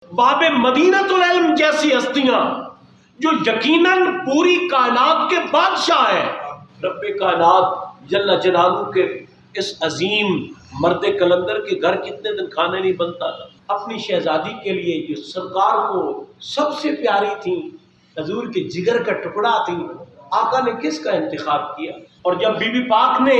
باب مدینۃ العلم جیسی ہستیاں جو یقیناً پوری کائنات کے بادشاہ ہیں، رب کائنات جل جلالہ کے اس عظیم مرد کلندر کے گھر کتنے دن کھانا نہیں بنتا تھا۔ اپنی شہزادی کے لیے جو سرکار کو سب سے پیاری تھی، حضور کے جگر کا ٹکڑا تھی، آقا نے کس کا انتخاب کیا؟ اور جب بی بی پاک نے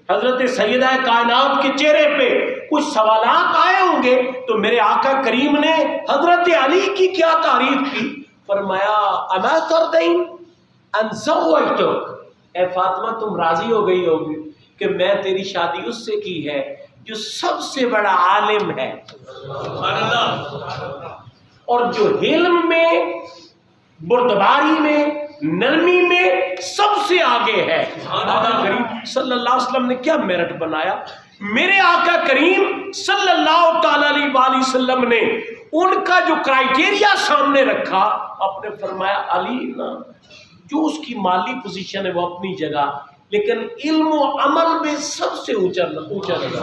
حضرت سیدہ کائنات کے چہرے پہ کچھ سوالات آئے ہوں گے تو میرے آقا کریم نے حضرت علی کی کیا تعریف کی؟ فرمایا اما ترضین ان زوجتک، اے فاطمہ تم راضی ہو گئی ہوگی کہ میں تیری شادی اس سے کی ہے جو سب سے بڑا عالم ہے اور جو علم میں، بردباری میں، نرمی میں سب سے آگے ہے۔ آقا کریم صلی اللہ علیہ وسلم نے کیا میرٹ بنایا؟ میرے آقا کریم صلی اللہ تعالی علیہ وآلہ وسلم نے ان کا جو کرائیٹیریا سامنے رکھا، آپ نے فرمایا علی نا، جو اس کی مالی پوزیشن ہے وہ اپنی جگہ، لیکن علم و عمل میں سب سے اونچا نظر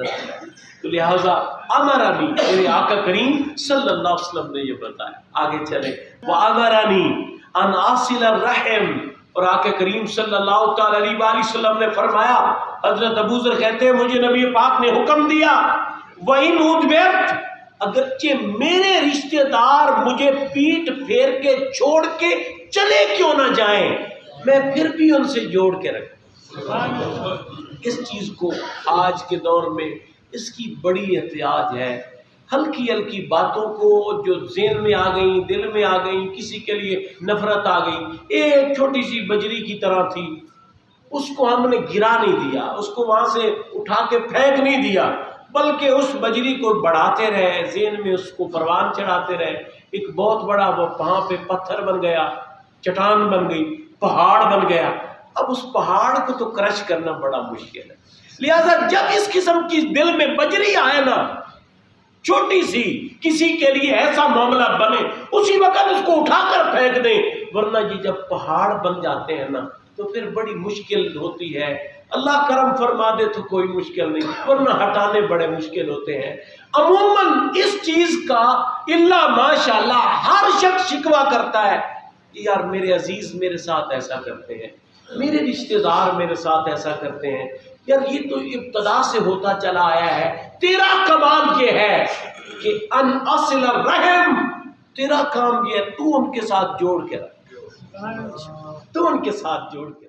آتا ہے۔ تو لہذا امرنی، میرے آقا کریم صلی اللہ علیہ وسلم نے یہ بتایا۔ آگے چلے، وَأَمَرَنِي أَنْ أَصِلَ الرَّحِمَ، اور آقا کریم صلی اللہ تعالی علیہ وآلہ وسلم نے فرمایا، حضرت ابو ذر کہتے ہیں مجھے نبی پاک نے حکم دیا، وَإِنْ أُدْبِرْتُ، اگرچہ میرے رشتہ دار مجھے پیٹ پھیر کے چھوڑ کے چلے کیوں نہ جائیں، میں پھر بھی ان سے جوڑ کے رکھوں۔ اس چیز کو آج کے دور میں اس کی بڑی احتیاط ہے۔ ہلکی ہلکی باتوں کو جو ذہن میں آ گئیں، دل میں آ گئیں، کسی کے لیے نفرت آ گئی، ایک چھوٹی سی بجری کی طرح تھی، اس کو ہم نے گرا نہیں دیا، اس کو وہاں سے اٹھا کے پھینک نہیں دیا، بلکہ اس بجری کو بڑھاتے رہے، ذہن میں اس کو پروان چڑھاتے رہے، ایک بہت بڑا وہ وہاں پہ پتھر بن گیا، چٹان بن گئی، پہاڑ بن گیا۔ اب اس پہاڑ کو تو کرش کرنا بڑا مشکل ہے، لہذا جب اس قسم کی دل میں بجری آئے نا، چھوٹی سی کسی کے لیے ایسا معاملہ بنے، اسی وقت اس کو اٹھا کر پھینک دیں، ورنہ یہ جب پہاڑ بن جاتے ہیں نا تو پھر بڑی مشکل ہوتی ہے۔ اللہ کرم فرما دے تو کوئی مشکل نہیں، ورنہ ہٹانے بڑے مشکل ہوتے ہیں۔ عموماً اس چیز کا اللہ ماشاءاللہ ہر شخص شکوہ کرتا ہے کہ یار میرے عزیز میرے ساتھ ایسا کرتے ہیں، میرے رشتہ دار میرے ساتھ ایسا کرتے ہیں، یار یہ تو ابتدا سے ہوتا چلا آیا ہے۔ تیرا کمال یہ ہے کہ ان اصل الرحم، تیرا کام یہ ہے تو ان کے ساتھ جوڑ کے رکھ، تو ان کے ساتھ جوڑ کے